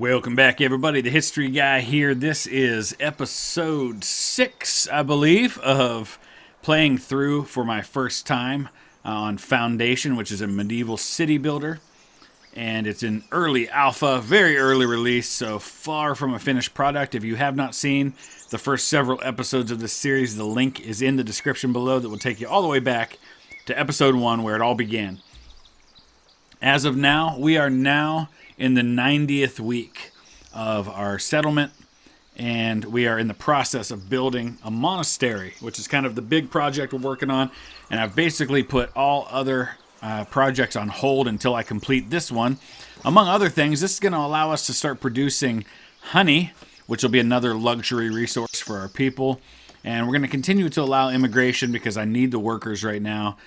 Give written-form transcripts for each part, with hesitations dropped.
Welcome back, everybody. The History Guy here. This is episode 6, I believe, of playing through for my first time on Foundation, which is a medieval city builder. And it's in early alpha, very early release, so far from a finished product. If you have not seen the first several episodes of this series, the link is in the description below that will take you all the way back to episode 1, where it all began. As of now, we are now in the 90th week of our settlement, and we are in the process of building a monastery, which is kind of the big project we're working on. And I've basically put all other projects on hold until I complete this one. Among other things, this is going to allow us to start producing honey, which will be another luxury resource for our people. And we're going to continue to allow immigration because I need the workers right now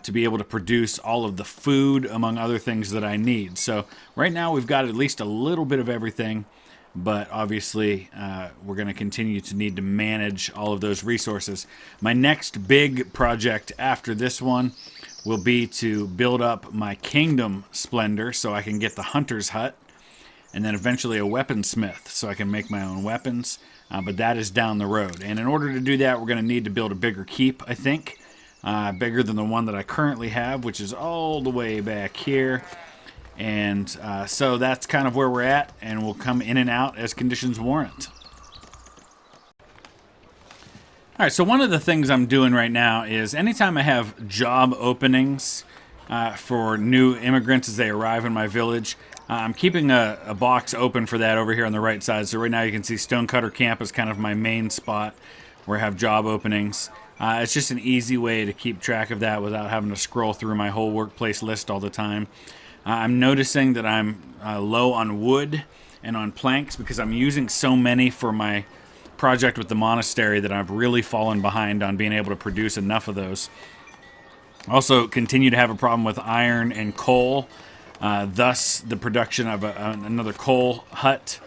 to be able to produce all of the food, among other things that I need. So right now we've got at least a little bit of everything, but obviously we're going to continue to need to manage all of those resources. My next big project after this one will be to build up my kingdom splendor so I can get the hunter's hut, and then eventually a weaponsmith so I can make my own weapons. But that is down the road. And in order to do that, we're going to need to build a bigger keep, I think. Bigger than the one that I currently have, which is all the way back here. And so that's kind of where we're at, and we'll come in and out as conditions warrant. All right, so one of the things I'm doing right now is anytime I have job openings for new immigrants as they arrive in my village, I'm keeping a box open for that over here on the right side. So right now you can see Stonecutter Camp is kind of my main spot where I have job openings. It's just an easy way to keep track of that without having to scroll through my whole workplace list all the time. I'm noticing that I'm low on wood and on planks because I'm using so many for my project with the monastery that I've really fallen behind on being able to produce enough of those. Also continue to have a problem with iron and coal, thus the production of another coal hut,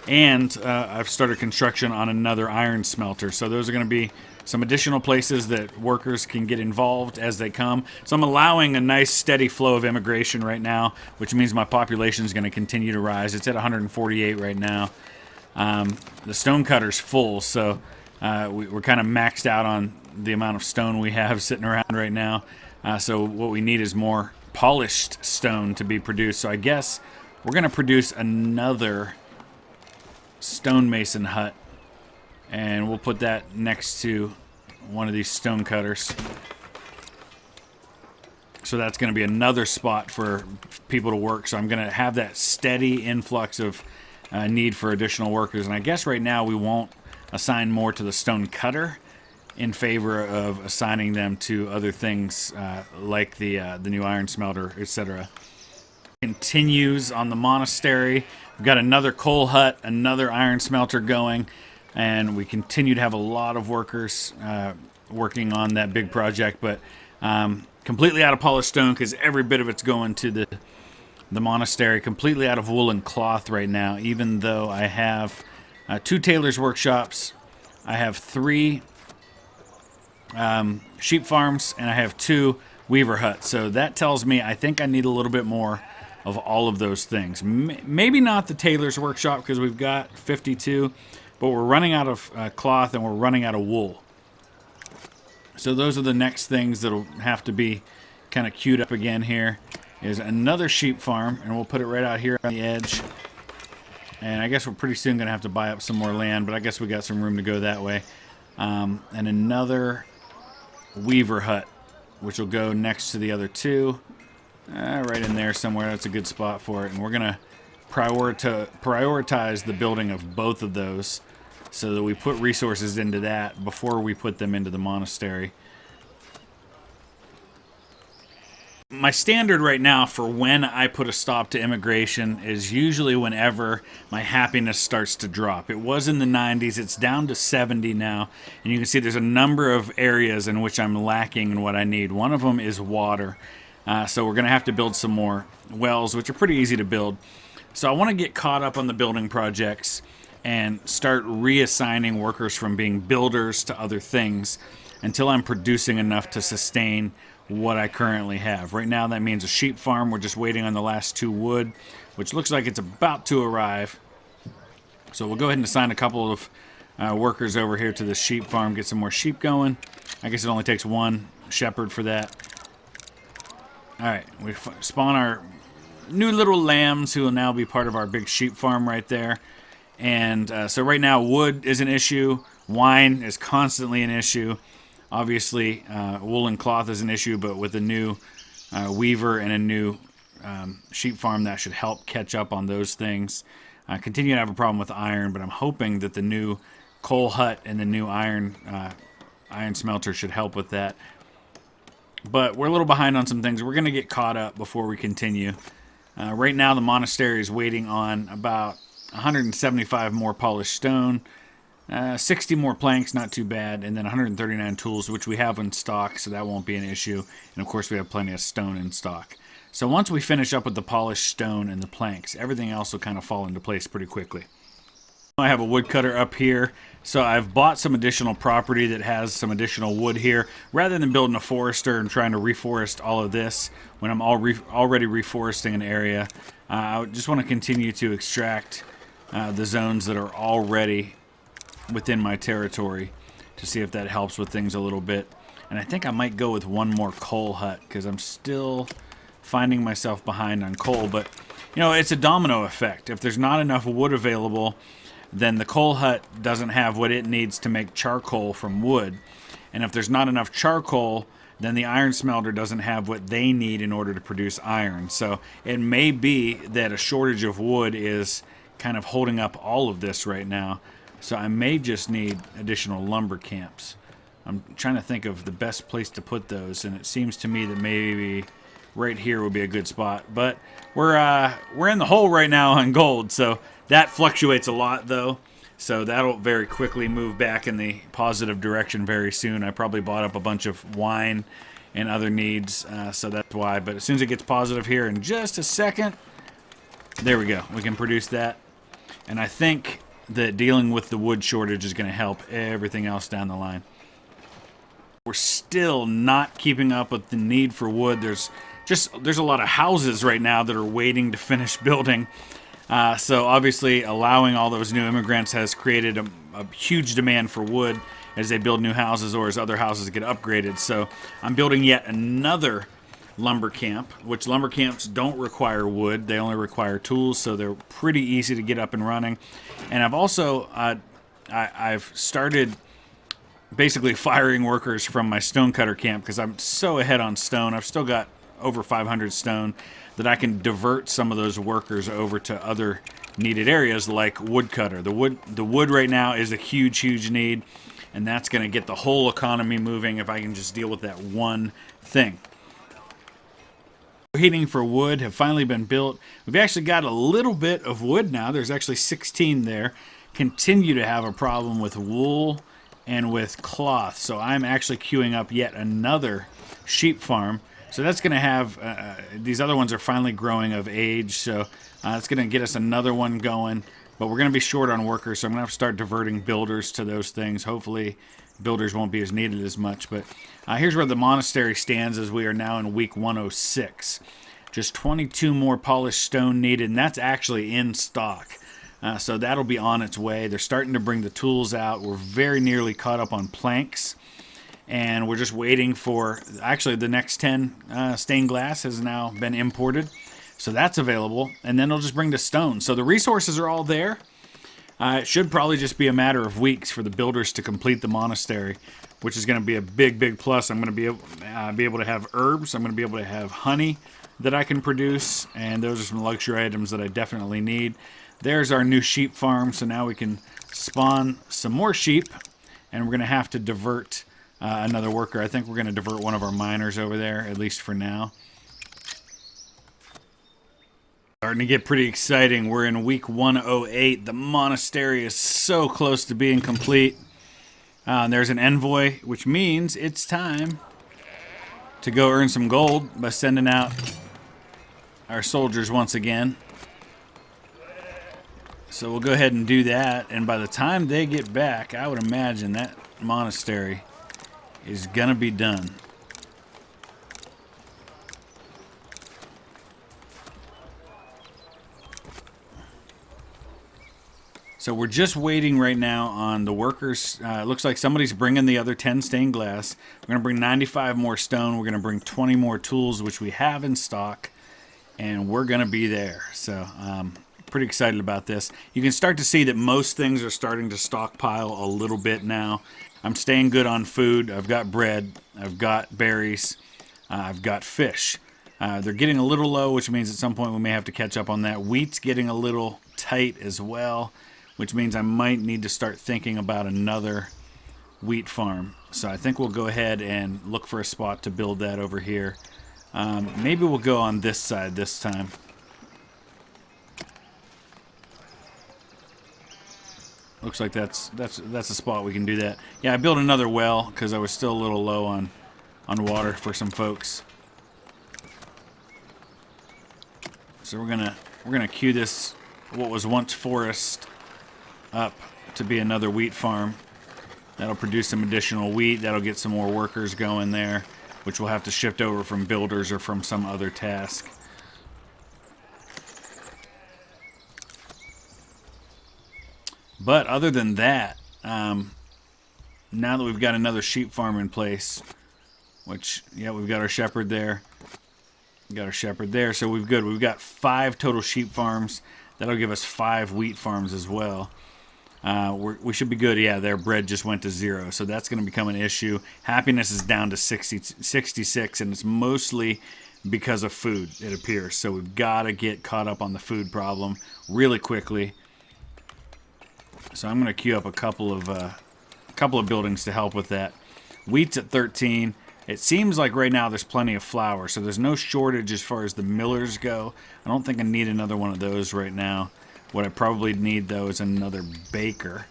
and I've started construction on another iron smelter. So those are going to be some additional places that workers can get involved as they come. So I'm allowing a nice steady flow of immigration right now, which means my population is going to continue to rise. It's at 148 right now. The stonecutter's full, so we're kind of maxed out on the amount of stone we have sitting around right now. So what we need is more polished stone to be produced. So I guess we're going to produce another stonemason hut, and we'll put that next to one of these stone cutters. So that's going to be another spot for people to work. So I'm going to have that steady influx of need for additional workers. And I guess right now we won't assign more to the stone cutter in favor of assigning them to other things like the new iron smelter, etc. Continues on the monastery. We've got another coal hut, another iron smelter going. And we continue to have a lot of workers working on that big project, but completely out of polished stone because every bit of it's going to the monastery. Completely out of woolen cloth right now, even though I have 2 tailor's workshops, I have 3 sheep farms, and I have 2 weaver huts. So that tells me I think I need a little bit more of all of those things. Maybe not the tailor's workshop because we've got 52. But we're running out of cloth and we're running out of wool. So those are the next things that'll have to be kind of queued up again here. Is another sheep farm, and we'll put it right out here on the edge. And I guess we're pretty soon going to have to buy up some more land, but I guess we got some room to go that way. And another weaver hut, which will go next to the other 2. Right in there somewhere. That's a good spot for it. And we're going to prioritize the building of both of those, so that we put resources into that before we put them into the monastery. My standard right now for when I put a stop to immigration is usually whenever my happiness starts to drop. It was in the 90s, it's down to 70 now, and you can see there's a number of areas in which I'm lacking in what I need. One of them is water, so we're going to have to build some more wells, which are pretty easy to build. So I want to get caught up on the building projects and start reassigning workers from being builders to other things until I'm producing enough to sustain what I currently have. Right now that means a sheep farm. We're just waiting on the last 2 wood, which looks like it's about to arrive. So we'll go ahead and assign a couple of workers over here to the sheep farm, get some more sheep going. I guess it only takes one shepherd for that. Alright, we spawn our new little lambs who will now be part of our big sheep farm right there. And so right now wood is an issue, wine is constantly an issue. Obviously wool and cloth is an issue, but with a new weaver and a new sheep farm, that should help catch up on those things. I continue to have a problem with iron, but I'm hoping that the new coal hut and the new iron smelter should help with that. But we're a little behind on some things. We're going to get caught up before we continue. Right now, the monastery is waiting on about 175 more polished stone, 60 more planks, not too bad, and then 139 tools, which we have in stock, so that won't be an issue. And of course, we have plenty of stone in stock. So once we finish up with the polished stone and the planks, everything else will kind of fall into place pretty quickly. I have a woodcutter up here, so I've bought some additional property that has some additional wood here. Rather than building a forester and trying to reforest all of this when I'm already reforesting an area, I just want to continue to extract the zones that are already within my territory to see if that helps with things a little bit. And I think I might go with one more coal hut because I'm still finding myself behind on coal. But, you know, it's a domino effect. If there's not enough wood available, then the coal hut doesn't have what it needs to make charcoal from wood. And if there's not enough charcoal, then the iron smelter doesn't have what they need in order to produce iron. So it may be that a shortage of wood is kind of holding up all of this right now. So I may just need additional lumber camps. I'm trying to think of the best place to put those, and it seems to me that maybe right here would be a good spot. But we're in the hole right now on gold, so that fluctuates a lot, though, so that'll very quickly move back in the positive direction very soon. I probably bought up a bunch of wine and other needs, so that's why. But as soon as it gets positive here in just a second, there we go. We can produce that. And I think that dealing with the wood shortage is going to help everything else down the line. We're still not keeping up with the need for wood. There's a lot of houses right now that are waiting to finish building. So obviously allowing all those new immigrants has created a huge demand for wood as they build new houses or as other houses get upgraded. So I'm building yet another lumber camp, which lumber camps don't require wood. They only require tools, so they're pretty easy to get up and running. And I've also I've started basically firing workers from my stonecutter camp because I'm so ahead on stone. I've still got over 500 stone that I can divert some of those workers over to other needed areas like woodcutter. The wood right now is a huge need, and that's going to get the whole economy moving if I can just deal with that one thing. Heating for wood have finally been built. We've actually got a little bit of wood now. There's actually 16 there. Continue to have a problem with wool and with cloth, so I'm actually queuing up yet another sheep farm. So that's going to have, these other ones are finally growing of age, so it's going to get us another one going. But we're going to be short on workers, so I'm going to have to start diverting builders to those things. Hopefully builders won't be as needed as much. But here's where the monastery stands as we are now in week 106. Just 22 more polished stone needed, and that's actually in stock. So that'll be on its way. They're starting to bring the tools out. We're very nearly caught up on planks. And we're just waiting for, actually the next 10 stained glass has now been imported. So that's available. And then they'll just bring the stone. So the resources are all there. It should probably just be a matter of weeks for the builders to complete the monastery, which is going to be a big plus. I'm going to be able to have herbs. I'm going to be able to have honey that I can produce. And those are some luxury items that I definitely need. There's our new sheep farm. So now we can spawn some more sheep. And we're going to have to divert another worker. I think we're going to divert one of our miners over there, at least for now. Starting to get pretty exciting. We're in week 108. The monastery is so close to being complete. There's an envoy, which means it's time to go earn some gold by sending out our soldiers once again. So we'll go ahead and do that. And by the time they get back, I would imagine that monastery is gonna be done. So we're just waiting right now on the workers. It looks like somebody's bringing the other 10 stained glass. We're going to bring 95 more stone. We're going to bring 20 more tools, which we have in stock. And we're going to be there. So pretty excited about this. You can start to see that most things are starting to stockpile a little bit now. I'm staying good on food. I've got bread. I've got berries. I've got fish. They're getting a little low, which means at some point we may have to catch up on that. Wheat's getting a little tight as well, which means I might need to start thinking about another wheat farm. So I think we'll go ahead and look for a spot to build that over here. Maybe we'll go on this side this time. Looks like that's a spot we can do that. Yeah, I built another well because I was still a little low on water for some folks. So we're gonna queue this, what was once forest, up to be another wheat farm. That'll produce some additional wheat. That'll get some more workers going there, which we'll have to shift over from builders or from some other task. But other than that, now that we've got another sheep farm in place, which, yeah, we've got our shepherd there. So we've good. We've got 5 total sheep farms. That'll give us 5 wheat farms as well. We should be good. Yeah, their bread just went to 0, so that's going to become an issue. Happiness is down to 66, and it's mostly because of food, it appears. So we've got to get caught up on the food problem really quickly. So I'm going to queue up a couple of buildings to help with that. Wheat's at 13. It seems like right now there's plenty of flour, so there's no shortage as far as the millers go. I don't think I need another one of those right now. What I probably need, though, is another baker.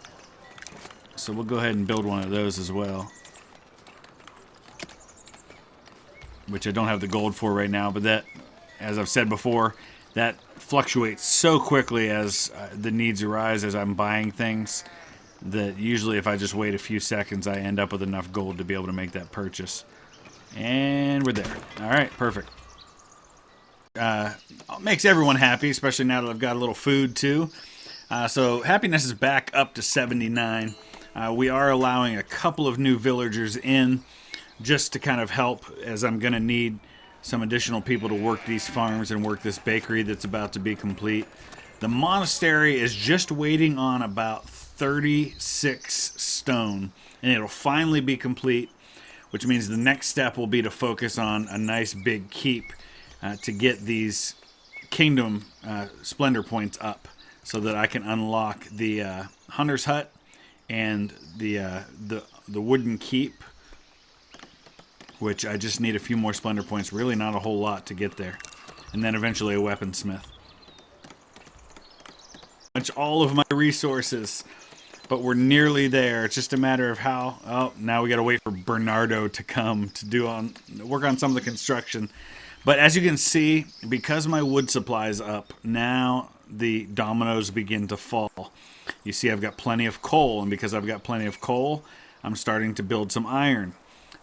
So we'll go ahead and build one of those as well. Which I don't have the gold for right now, but that, as I've said before, that fluctuates so quickly as the needs arise as I'm buying things, that usually if I just wait a few seconds, I end up with enough gold to be able to make that purchase. And we're there. All right, perfect. Makes everyone happy, especially now that I've got a little food too. So happiness is back up to 79. We are allowing a couple of new villagers in just to kind of help, as I'm going to need some additional people to work these farms and work this bakery that's about to be complete. The monastery is just waiting on about 36 stone, and it'll finally be complete, which means the next step will be to focus on a nice big keep to get these kingdom splendor points up so that I can unlock the hunter's hut and the wooden keep, which I just need a few more splendor points, really not a whole lot to get there, and then eventually a weaponsmith. All of my resources, but we're nearly there. It's just a matter of how. Oh, now we got to wait for Bernardo to come to work on some of the construction. But as you can see, because my wood supply is up, now the dominoes begin to fall. You see I've got plenty of coal, and because I've got plenty of coal, I'm starting to build some iron.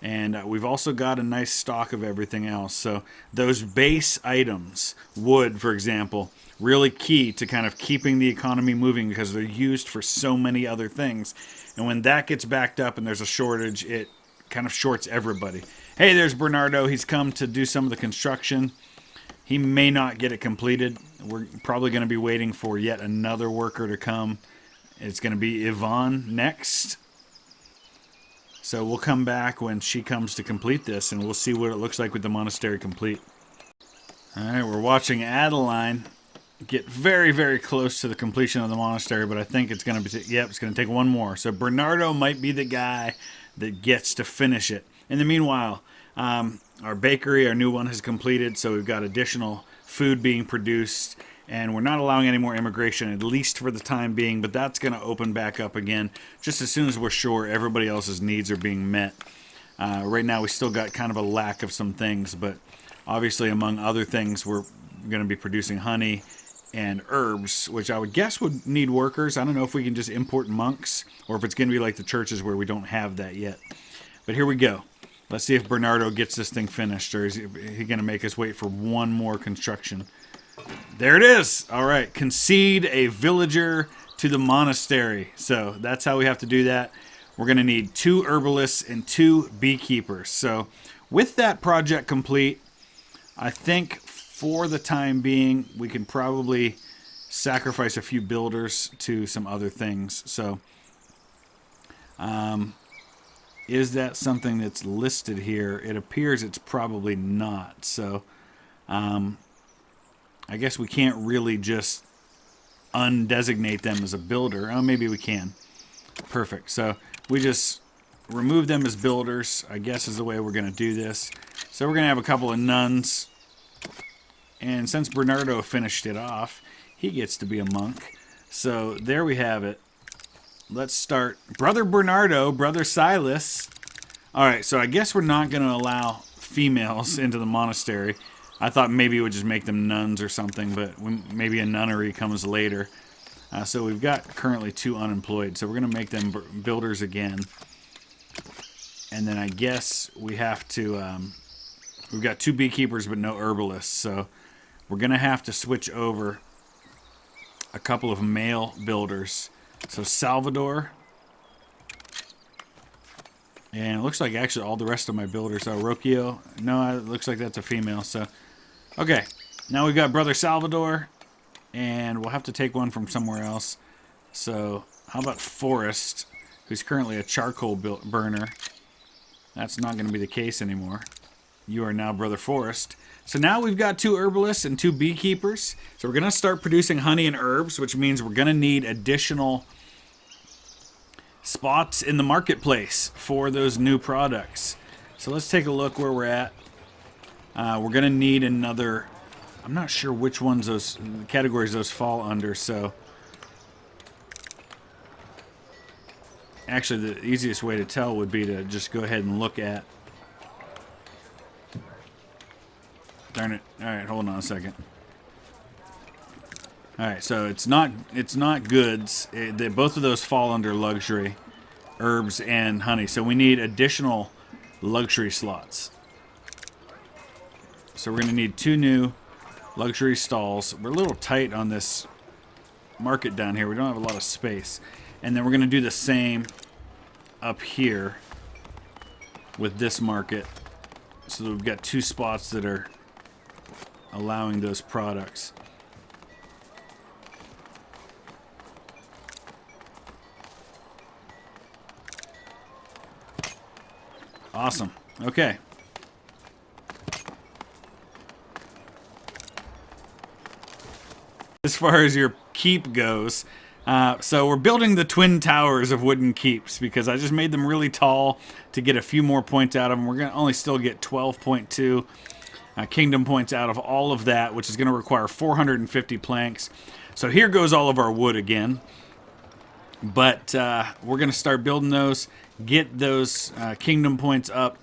And we've also got a nice stock of everything else. So those base items, wood, for example, really key to kind of keeping the economy moving because they're used for so many other things. And when that gets backed up and there's a shortage, it kind of shorts everybody. Hey, there's Bernardo. He's come to do some of the construction. He may not get it completed. We're probably going to be waiting for yet another worker to come. It's going to be Yvonne next. So we'll come back when she comes to complete this, and we'll see what it looks like with the monastery complete. All right, we're watching Adeline get very, very close to the completion of the monastery, but I think it's going to be, it's going to take one more. So Bernardo might be the guy that gets to finish it. In the meanwhile, our bakery, our new one, has completed, so we've got additional food being produced, and we're not allowing any more immigration, at least for the time being, but that's going to open back up again just as soon as we're sure everybody else's needs are being met. Right now we still got kind of a lack of some things, but obviously among other things we're going to be producing honey and herbs, which I would guess would need workers. I don't know if we can just import monks or if it's going to be like the churches where we don't have that yet. But here we go. Let's see if Bernardo gets this thing finished, or is he going to make us wait for one more construction? There it is. All right. Concede a villager to the monastery. So that's how we have to do that. We're going to need 2 herbalists and 2 beekeepers. So with that project complete, I think for the time being, we can probably sacrifice a few builders to some other things. So is that something that's listed here? It appears it's probably not. So I guess we can't really just undesignate them as a builder. Oh, maybe we can. Perfect. So we just remove them as builders, I guess is the way we're going to do this. So we're going to have a couple of nuns. And since Bernardo finished it off, he gets to be a monk. So there we have it. Let's start. Brother Bernardo, Brother Silas. All right, so I guess we're not going to allow females into the monastery. I thought maybe it would just make them nuns or something, but maybe a nunnery comes later. So we've got currently 2 unemployed, so we're going to make them builders again. And then I guess we have to... we've got 2 beekeepers but no herbalists, so we're going to have to switch over a couple of male builders. So Salvador... And it looks like actually all the rest of my builders are Rocchio. No, it looks like that's a female. So, okay. Now we've got Brother Salvador. And we'll have to take one from somewhere else. So, how about Forrest, who's currently a charcoal burner. That's not going to be the case anymore. You are now Brother Forrest. So now we've got 2 herbalists and 2 beekeepers. So we're going to start producing honey and herbs, which means we're going to need additional spots in the marketplace for those new products. So let's take a look where we're at. We're going to need another... I'm not sure which ones those categories those fall under, so... Actually, the easiest way to tell would be to just go ahead and look at... Darn it. Alright, hold on a second. Alright, so it's not goods. Both of those fall under luxury, herbs and honey. So we need additional luxury slots. So we're going to need 2 new luxury stalls. We're a little tight on this market down here. We don't have a lot of space. And then we're going to do the same up here with this market. So we've got 2 spots that are allowing those products. Awesome. Okay. As far as your keep goes, so we're building the twin towers of wooden keeps because I just made them really tall to get a few more points out of them. We're going to only still get 12.2 kingdom points out of all of that, which is going to require 450 planks. So here goes all of our wood again. But we're going to start building those, get those kingdom points up.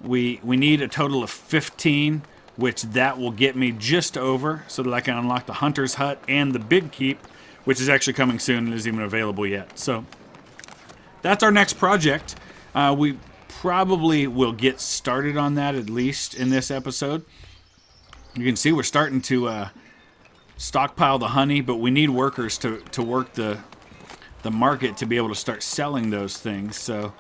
We need a total of 15, which that will get me just over so that I can unlock the Hunter's Hut and the Big Keep, which is actually coming soon and isn't even available yet. So that's our next project. We probably will get started on that at least in this episode. You can see we're starting to stockpile the honey, but we need workers to work the market to be able to start selling those things. So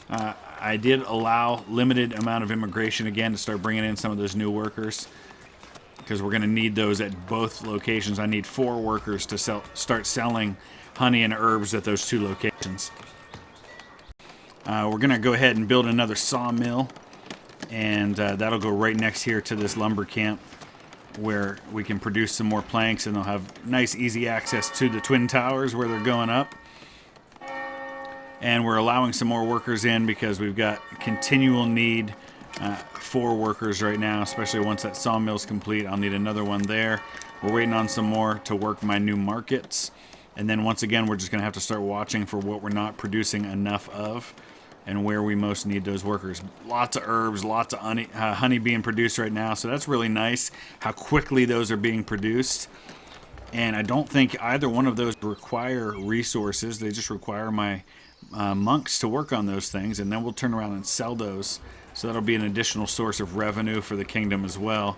I did allow limited amount of immigration again to start bringing in some of those new workers because we're going to need those at both locations. I need 4 workers to start selling honey and herbs at those 2 locations. We're going to go ahead and build another sawmill, and that'll go right next here to this lumber camp where we can produce some more planks, and they'll have nice easy access to the twin towers where they're going up. And we're allowing some more workers in because we've got continual need for workers right now, especially once that sawmill's complete. I'll need another one there. We're waiting on some more to work my new markets. And then once again, we're just going to have to start watching for what we're not producing enough of and where we most need those workers. Lots of herbs, lots of honey being produced right now, so that's really nice how quickly those are being produced. And I don't think either one of those require resources. They just require my monks to work on those things, and then we'll turn around and sell those. So that'll be an additional source of revenue for the kingdom as well.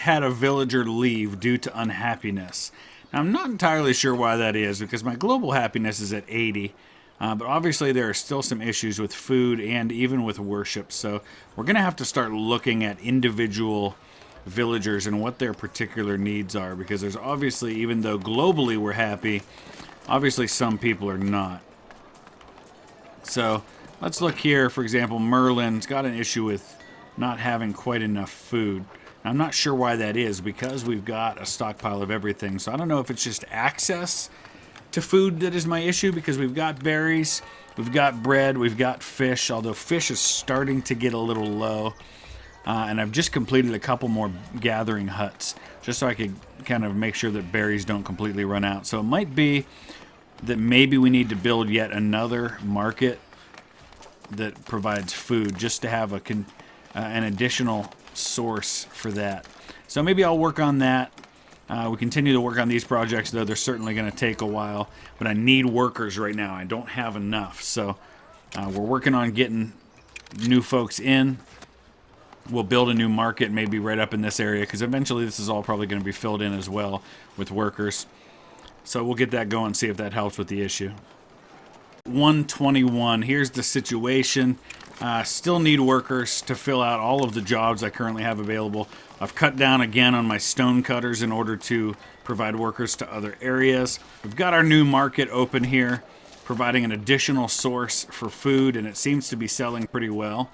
just had a villager leave due to unhappiness. Now, I'm not entirely sure why that is, because my global happiness is at 80. But obviously there are still some issues with food and even with worship. So we're going to have to start looking at individual villagers and what their particular needs are. Because there's obviously, even though globally we're happy, obviously some people are not. So let's look here. For example, Merlin's got an issue with not having quite enough food. I'm not sure why that is, because we've got a stockpile of everything. So I don't know if it's just access to food that is my issue, because we've got berries, we've got bread, we've got fish, although fish is starting to get a little low. And I've just completed a couple more gathering huts, just so I could kind of make sure that berries don't completely run out. So it might be that maybe we need to build yet another market that provides food, just to have an additional source for that. So maybe I'll work on that. We continue to work on these projects, though they're certainly going to take a while. But I need workers right now. I don't have enough. So we're working on getting new folks in. We'll build a new market maybe right up in this area, because eventually this is all probably going to be filled in as well with workers. So we'll get that going, see if that helps with the issue. 121. Here's the situation. Still need workers to fill out all of the jobs I currently have available. I've cut down again on my stone cutters in order to provide workers to other areas. We've got our new market open here, providing an additional source for food, and it seems to be selling pretty well.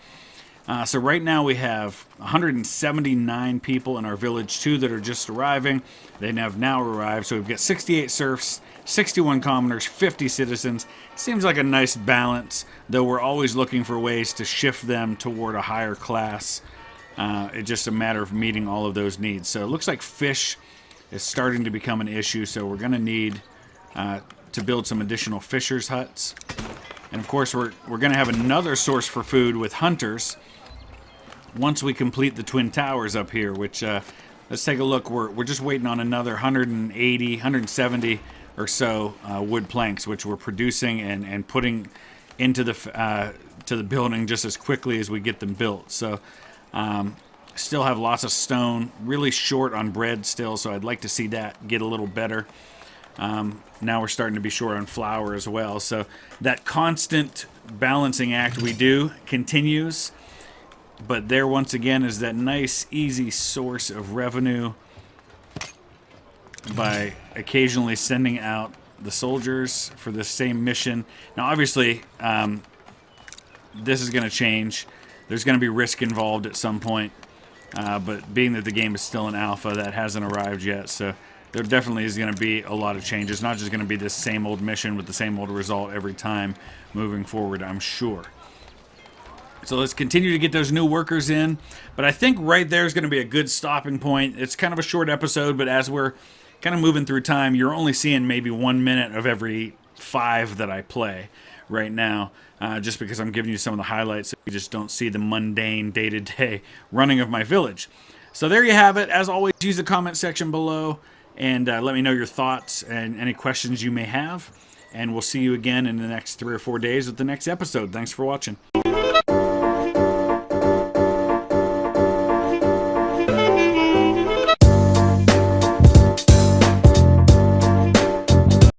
So right now we have 179 people in our village 2 that are just arriving. They have now arrived, so we've got 68 serfs, 61 commoners, 50 citizens. Seems like a nice balance, though we're always looking for ways to shift them toward a higher class. It's just a matter of meeting all of those needs. So it looks like fish is starting to become an issue, so we're going to need to build some additional fishers' huts. And of course we're going to have another source for food with hunters once we complete the twin towers up here, which let's take a look. We're just waiting on another 180, 170 or so wood planks, which we're producing and putting into the building just as quickly as we get them built. So still have lots of stone, really short on bread still, so I'd like to see that get a little better. Now we're starting to be short on flour as well, so that constant balancing act we do continues. But there, once again, is that nice, easy source of revenue by occasionally sending out the soldiers for the same mission. Now, obviously, this is going to change. There's going to be risk involved at some point. But being that the game is still in alpha, that hasn't arrived yet. So there definitely is going to be a lot of changes. Not just going to be this same old mission with the same old result every time moving forward, I'm sure. So let's continue to get those new workers in. But I think right there is going to be a good stopping point. It's kind of a short episode, but as we're kind of moving through time, you're only seeing maybe 1 minute of every 5 that I play right now. Just because I'm giving you some of the highlights, so you just don't see the mundane day-to-day running of my village. So there you have it. As always, use the comment section below and let me know your thoughts and any questions you may have. And we'll see you again in the next 3 or 4 days with the next episode. Thanks for watching.